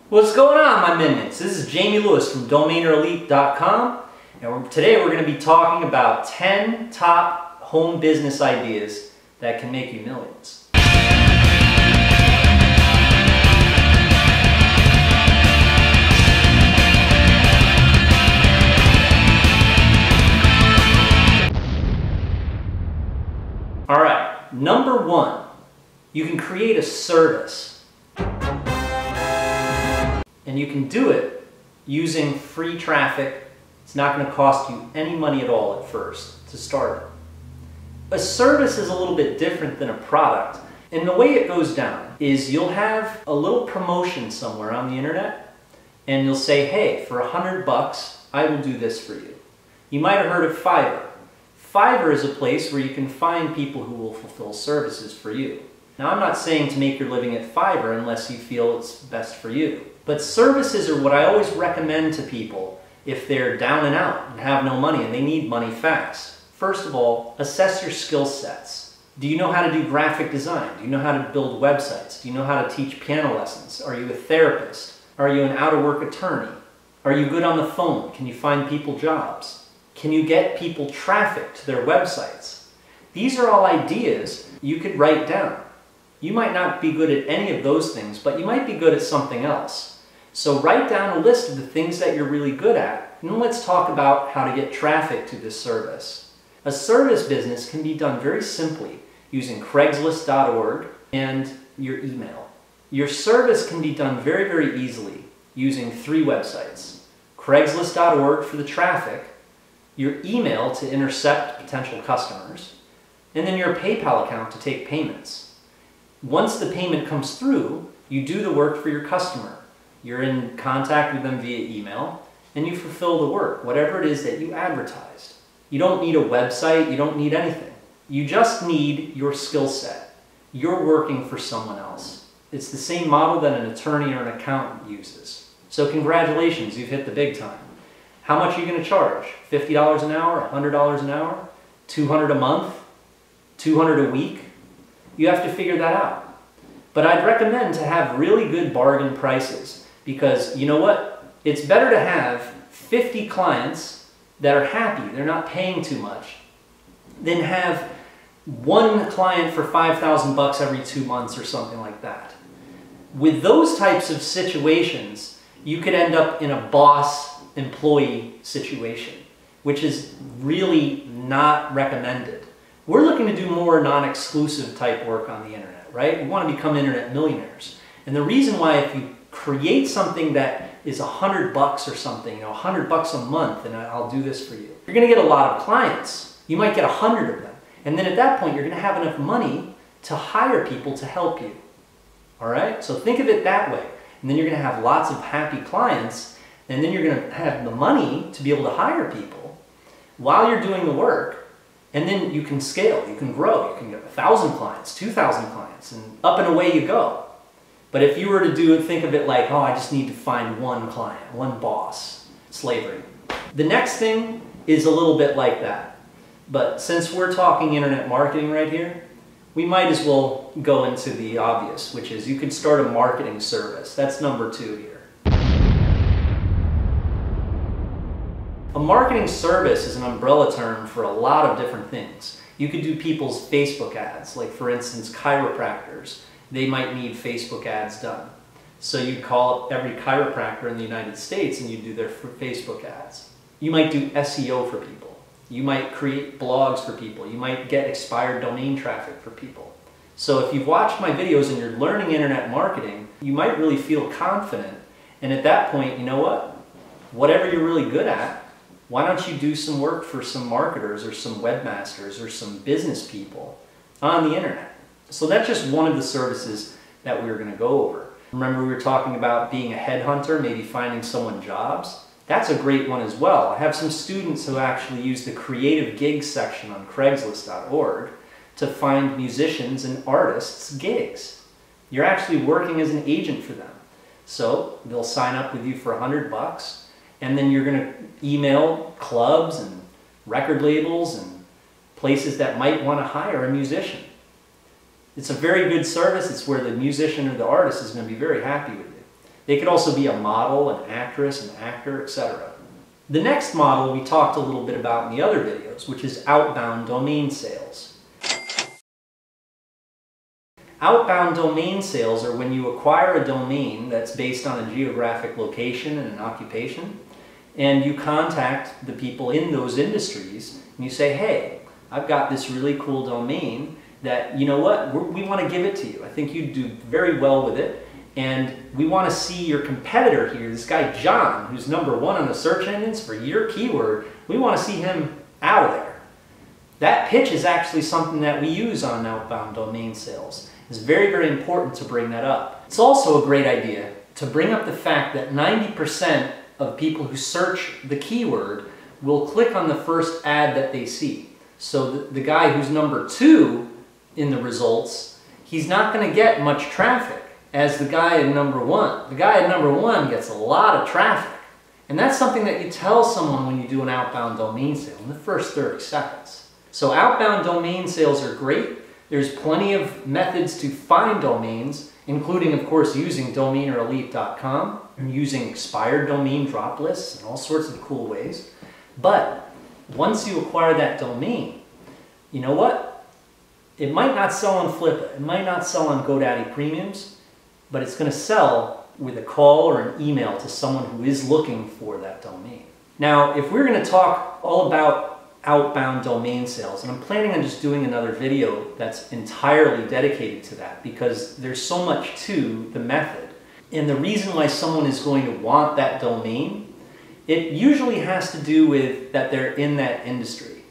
What's going on, my minions? This is Jamie Lewis from DomainerElite.com, and today we're going to be talking about 10 top home business ideas that can make you millions. All right, number one, you can create a service. And you can do it using free traffic. It's not going to cost you any money at all at first to start it. A service is a little bit different than a product. And the way it goes down is you'll have a little promotion somewhere on the internet and you'll say, hey, for $100, I will do this for you. You might have heard of Fiverr. Fiverr is a place where you can find people who will fulfill services for you. Now, I'm not saying to make your living at Fiverr unless you feel it's best for you. But services are what I always recommend to people if they're down and out and have no money and they need money fast. First of all, assess your skill sets. Do you know how to do graphic design? Do you know how to build websites? Do you know how to teach piano lessons? Are you a therapist? Are you an out-of-work attorney? Are you good on the phone? Can you find people jobs? Can you get people traffic to their websites? These are all ideas you could write down. You might not be good at any of those things, but you might be good at something else. So write down a list of the things that you're really good at, and then let's talk about how to get traffic to this service. A service business can be done very simply using Craigslist.org and your email. Your service can be done very, very easily using 3 websites. Craigslist.org for the traffic, your email to intercept potential customers, and then your PayPal account to take payments. Once the payment comes through, you do the work for your customer. You're in contact with them via email, and you fulfill the work, whatever it is that you advertised. You don't need a website, you don't need anything. You just need your skill set. You're working for someone else. It's the same model that an attorney or an accountant uses. So congratulations, you've hit the big time. How much are you going to charge? $50 an hour? $100 an hour? $200 a month? $200 a week? You have to figure that out. But I'd recommend to have really good bargain prices. Because you know what? It's better to have 50 clients that are happy, they're not paying too much, than have one client for $5,000 every 2 months or something like that. With those types of situations, you could end up in a boss-employee situation, which is really not recommended. We're looking to do more non-exclusive type work on the internet, right? We want to become internet millionaires. And the reason why, if you create something that is $100 or something, you know, $100 a month, and I'll do this for you, you're going to get a lot of clients. You might get 100 of them. And then at that point, you're going to have enough money to hire people to help you. All right? So think of it that way. And then you're going to have lots of happy clients, and then you're going to have the money to be able to hire people while you're doing the work, and then you can scale, you can grow, you can get 1,000 clients, 2,000 clients, and up and away you go. But if you were to do it, think of it like, oh, I just need to find one client, one boss. Slavery. The next thing is a little bit like that. But since we're talking internet marketing right here, we might as well go into the obvious, which is you could start a marketing service. That's number 2 here. A marketing service is an umbrella term for a lot of different things. You could do people's Facebook ads, like for instance, chiropractors. They might need Facebook ads done. So you call up every chiropractor in the United States and you do their Facebook ads. You might do SEO for people. You might create blogs for people. You might get expired domain traffic for people. So if you've watched my videos and you're learning internet marketing, you might really feel confident. And at that point, you know what? Whatever you're really good at, why don't you do some work for some marketers or some webmasters or some business people on the internet? So that's just one of the services that we were going to go over. Remember, we were talking about being a headhunter, maybe finding someone jobs? That's a great one as well. I have some students who actually use the creative gigs section on Craigslist.org to find musicians and artists gigs. You're actually working as an agent for them. So they'll sign up with you for $100, and then you're going to email clubs and record labels and places that might want to hire a musician. It's a very good service. It's where the musician or the artist is going to be very happy with you. They could also be a model, an actress, an actor, etc. The next model we talked a little bit about in the other videos, which is outbound domain sales. Outbound domain sales are when you acquire a domain that's based on a geographic location and an occupation, and you contact the people in those industries and you say, hey, I've got this really cool domain that, you know what, we want to give it to you. I think you'd do very well with it. And we want to see your competitor here, this guy John, who's #1 on the search engines for your keyword. We want to see him out of there. That pitch is actually something that we use on outbound domain sales. It's very, very important to bring that up. It's also a great idea to bring up the fact that 90% of people who search the keyword will click on the first ad that they see. So the guy who's #2 in the results, he's not going to get much traffic as the guy at #1. The guy at #1 gets a lot of traffic. And that's something that you tell someone when you do an outbound domain sale in the first 30 seconds. So outbound domain sales are great. There's plenty of methods to find domains, including, of course, using domainerelite.com and using expired domain drop lists and all sorts of cool ways. But once you acquire that domain, you know what? It might not sell on Flippa. It might not sell on GoDaddy Premiums, but it's going to sell with a call or an email to someone who is looking for that domain. Now, if we're going to talk all about outbound domain sales, and I'm planning on just doing another video that's entirely dedicated to that because there's so much to the method. And the reason why someone is going to want that domain, it usually has to do with that they're in that industry.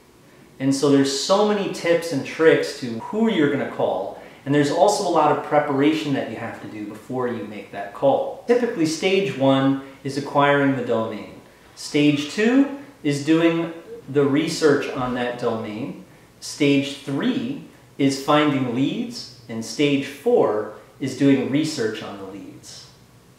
And so there's so many tips and tricks to who you're going to call. And there's also a lot of preparation that you have to do before you make that call. Typically, stage 1 is acquiring the domain. Stage 2 is doing the research on that domain. Stage 3 is finding leads. And stage 4 is doing research on the leads.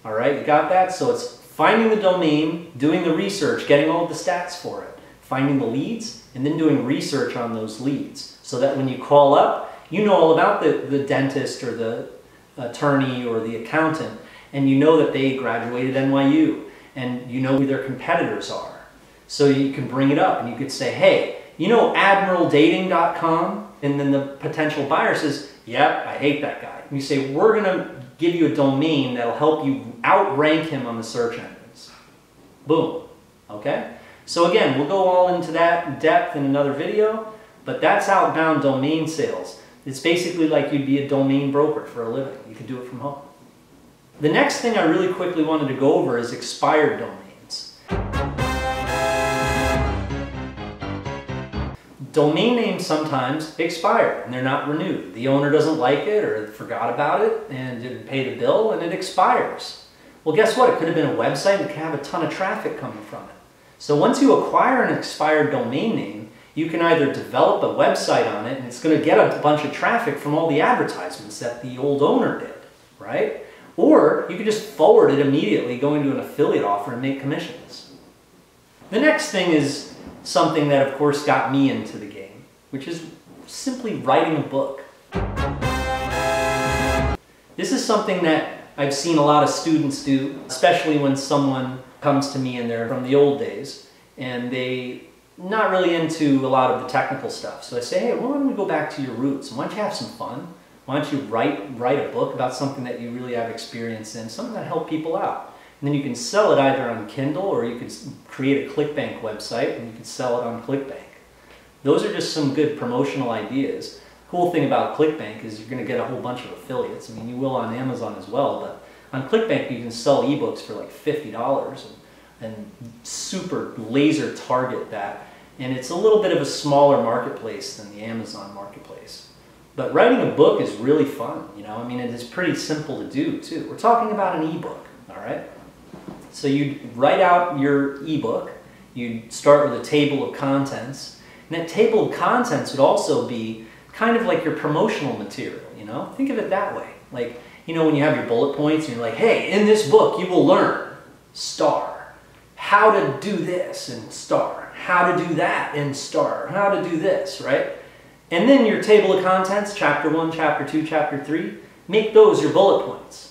All right, you got that? So it's finding the domain, doing the research, getting all the stats for it, finding the leads, and then doing research on those leads. So that when you call up, you know all about the dentist or the attorney or the accountant, and you know that they graduated NYU, and you know who their competitors are. So you can bring it up and you could say, hey, you know admiraldating.com? And then the potential buyer says, yep, I hate that guy. And you say, we're going to give you a domain that'll help you outrank him on the search engines. Boom. Okay? So again, we'll go all into that in depth in another video, but that's outbound domain sales. It's basically like you'd be a domain broker for a living. You could do it from home. The next thing I really quickly wanted to go over is expired domains. Domain names sometimes expire and they're not renewed. The owner doesn't like it or forgot about it and didn't pay the bill and it expires. Well, guess what? It could have been a website and it could have a ton of traffic coming from it. So once you acquire an expired domain name, you can either develop a website on it and it's going to get a bunch of traffic from all the advertisements that the old owner did, right? Or you can just forward it immediately, going to an affiliate offer and make commissions. The next thing is something that, of course, got me into the game, which is simply writing a book. This is something that I've seen a lot of students do, especially when someone comes to me and they're from the old days and they not really into a lot of the technical stuff. So I say, hey, why don't we go back to your roots? Why don't you have some fun? Why don't you write a book about something that you really have experience in, something that help people out. And then you can sell it either on Kindle or you could create a ClickBank website and you can sell it on ClickBank. Those are just some good promotional ideas. Cool thing about ClickBank is you're going to get a whole bunch of affiliates. I mean, you will on Amazon as well, but on ClickBank you can sell ebooks for like $50 and super laser target that. And it's a little bit of a smaller marketplace than the Amazon marketplace. But writing a book is really fun, you know. I mean, it is pretty simple to do too. We're talking about an ebook, all right? So you write out your ebook, you start with a table of contents, and that table of contents would also be kind of like your promotional material, you know? Think of it that way. Like, you know, when you have your bullet points and you're like, hey, in this book you will learn, star, how to do this and star, how to do that and star, how to do this, right? And then your table of contents, chapter 1, chapter 2, chapter 3, make those your bullet points.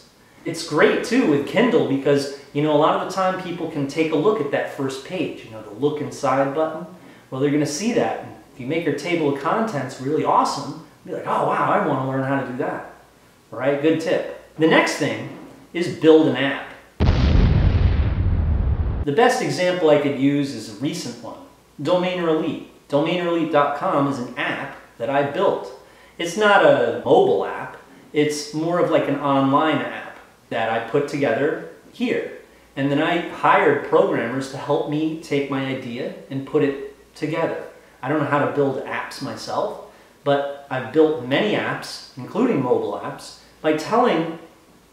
It's great too with Kindle because, you know, a lot of the time people can take a look at that first page, you know, the look inside button. Well, they're going to see that. And if you make your table of contents really awesome, be like, oh wow, I want to learn how to do that. All right, good tip. The next thing is build an app. The best example I could use is a recent one, Domainer Elite. DomainerElite.com is an app that I built. It's not a mobile app, it's more of like an online app that I put together here. And then I hired programmers to help me take my idea and put it together. I don't know how to build apps myself, but I've built many apps, including mobile apps, by telling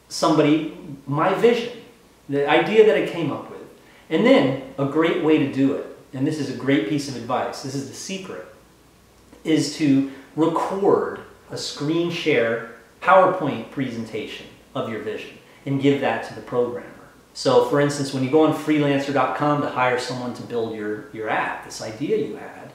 somebody my vision, the idea that I came up with. And then a great way to do it, and this is a great piece of advice, this is the secret, is to record a screen share PowerPoint presentation of your vision and give that to the programmer. So for instance, when you go on freelancer.com to hire someone to build your app, this idea you had,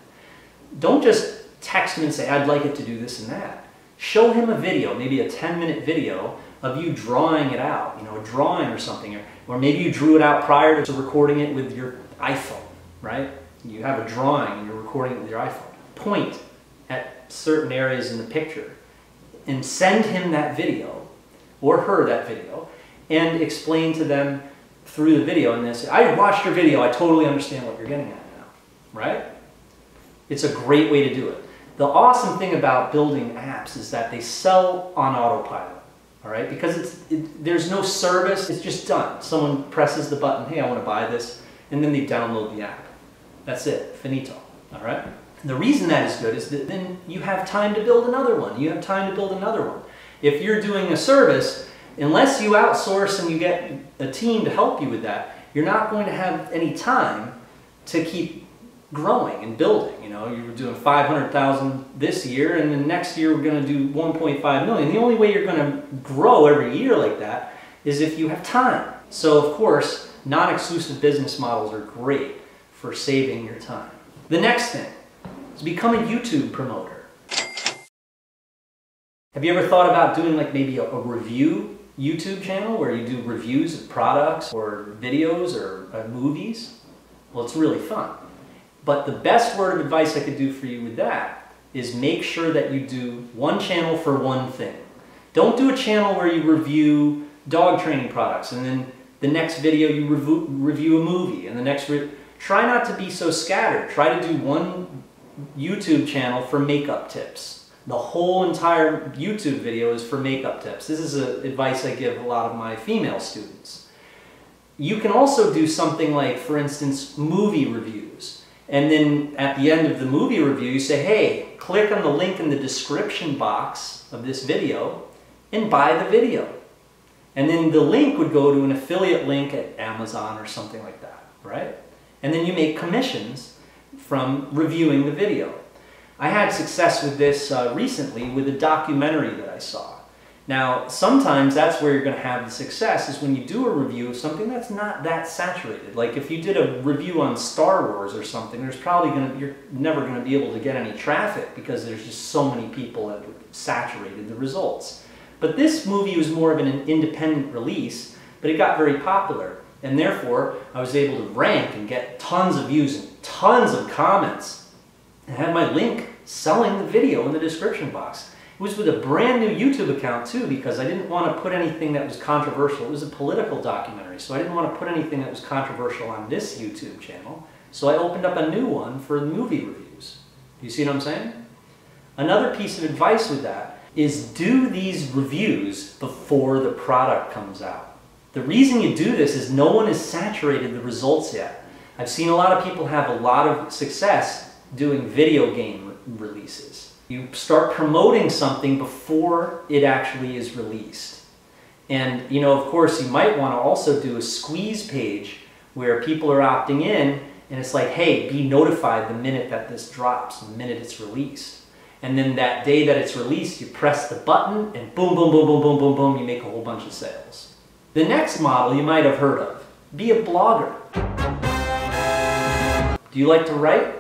don't just text him and say, I'd like it to do this and that. Show him a video, maybe a 10-minute video of you drawing it out, you know, a drawing or something, or maybe you drew it out prior to recording it with your iPhone, right? You have a drawing and you're recording it with your iPhone. Point at certain areas in the picture and send him that video or her that video and explain to them through the video, and they say, I watched your video, I totally understand what you're getting at now, right? It's a great way to do it. The awesome thing about building apps is that they sell on autopilot, all right? Because there's no service, it's just done. Someone presses the button, hey, I want to buy this, and then they download the app. That's it, finito, all right? And the reason that is good is that then you have time to build another one. You have time to build another one. If you're doing a service, unless you outsource and you get a team to help you with that, you're not going to have any time to keep growing and building. You know, you were doing 500,000 this year, and then next year we're going to do 1.5 million. The only way you're going to grow every year like that is if you have time. So of course, non-exclusive business models are great for saving your time. The next thing is become a YouTube promoter. Have you ever thought about doing like maybe a review YouTube channel where you do reviews of products or videos or movies? Well, it's really fun. But the best word of advice I could do for you with that is make sure that you do one channel for one thing. Don't do a channel where you review dog training products and then the next video you review a movie and the next try not to be so scattered. Try to do one YouTube channel for makeup tips. The whole entire YouTube video is for makeup tips. This is advice I give a lot of my female students. You can also do something like, for instance, movie reviews. And then at the end of the movie review, you say, hey, click on the link in the description box of this video and buy the video. And then the link would go to an affiliate link at Amazon or something like that, right? And then you make commissions from reviewing the video. I had success with this recently with a documentary that I saw. Now, sometimes that's where you're going to have the success, is when you do a review of something that's not that saturated. Like if you did a review on Star Wars or something, you're never going to be able to get any traffic because there's just so many people that saturated the results. But this movie was more of an independent release, but it got very popular. And therefore, I was able to rank and get tons of views and tons of comments. I had my link selling the video in the description box. It was with a brand new YouTube account too, because I didn't want to put anything that was controversial. It was a political documentary, so I didn't want to put anything that was controversial on this YouTube channel. So I opened up a new one for movie reviews. You see what I'm saying? Another piece of advice with that is do these reviews before the product comes out. The reason you do this is no one has saturated the results yet. I've seen a lot of people have a lot of success doing video game releases. You start promoting something before it actually is released. And, you know, of course, you might want to also do a squeeze page where people are opting in and it's like, hey, be notified the minute that this drops, the minute it's released. And then that day that it's released, you press the button and boom, boom, boom, boom, boom, boom, boom, you make a whole bunch of sales. The next model you might have heard of, be a blogger. Do you like to write?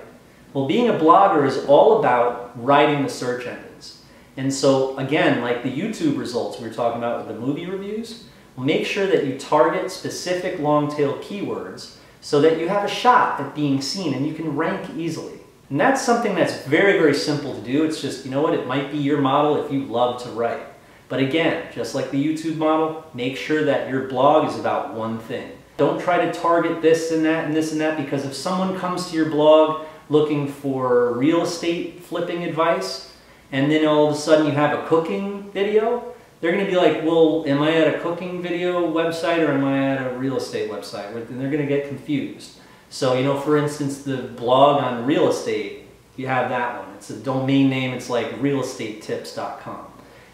Well, being a blogger is all about writing the search engines. And so, again, like the YouTube results we were talking about with the movie reviews, make sure that you target specific long-tail keywords so that you have a shot at being seen and you can rank easily. And that's something that's very, very simple to do. It's just, you know what, it might be your model if you love to write. But again, just like the YouTube model, make sure that your blog is about one thing. Don't try to target this and that and this and that, because if someone comes to your blog looking for real estate flipping advice, and then all of a sudden you have a cooking video, they're going to be like, well, am I at a cooking video website or am I at a real estate website? And they're going to get confused. So, you know, for instance, the blog on real estate, you have that one. It's a domain name. It's like realestatetips.com.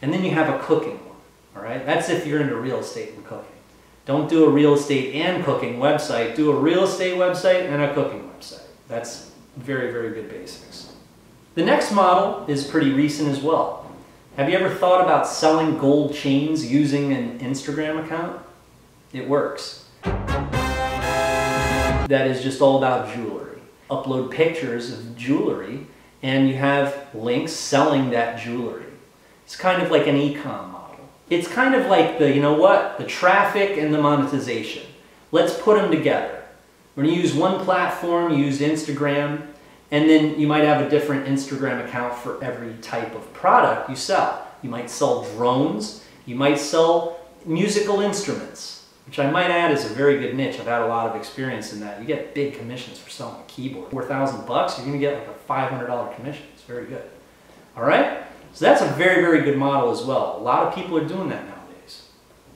And then you have a cooking one, all right? That's if you're into real estate and cooking. Don't do a real estate and cooking website. Do a real estate website and a cooking website. That's very, very good basics. The next model is pretty recent as well. Have you ever thought about selling gold chains using an Instagram account? It works. That is just all about jewelry. Upload pictures of jewelry and you have links selling that jewelry. It's kind of like an e-com model. It's kind of like the, you know what, the traffic and the monetization. Let's put them together. We're going to use one platform, use Instagram, and then you might have a different Instagram account for every type of product you sell. You might sell drones, you might sell musical instruments, which I might add is a very good niche. I've had a lot of experience in that. You get big commissions for selling a keyboard. $4,000 bucks, you're going to get like a $500 commission. It's very good. All right? So that's a very, very good model as well. A lot of people are doing that nowadays.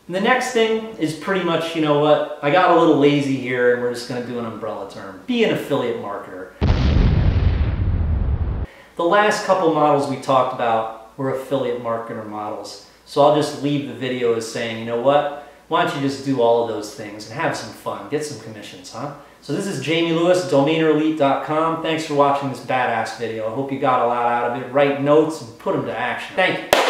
And the next thing is pretty much, you know what, I got a little lazy here and we're just going to do an umbrella term. Be an affiliate marketer. The last couple models we talked about were affiliate marketer models. So I'll just leave the video as saying, you know what, why don't you just do all of those things and have some fun, get some commissions, huh? So this is Jamie Lewis, domainerelite.com. Thanks for watching this badass video. I hope you got a lot out of it. Write notes and put them to action. Thank you.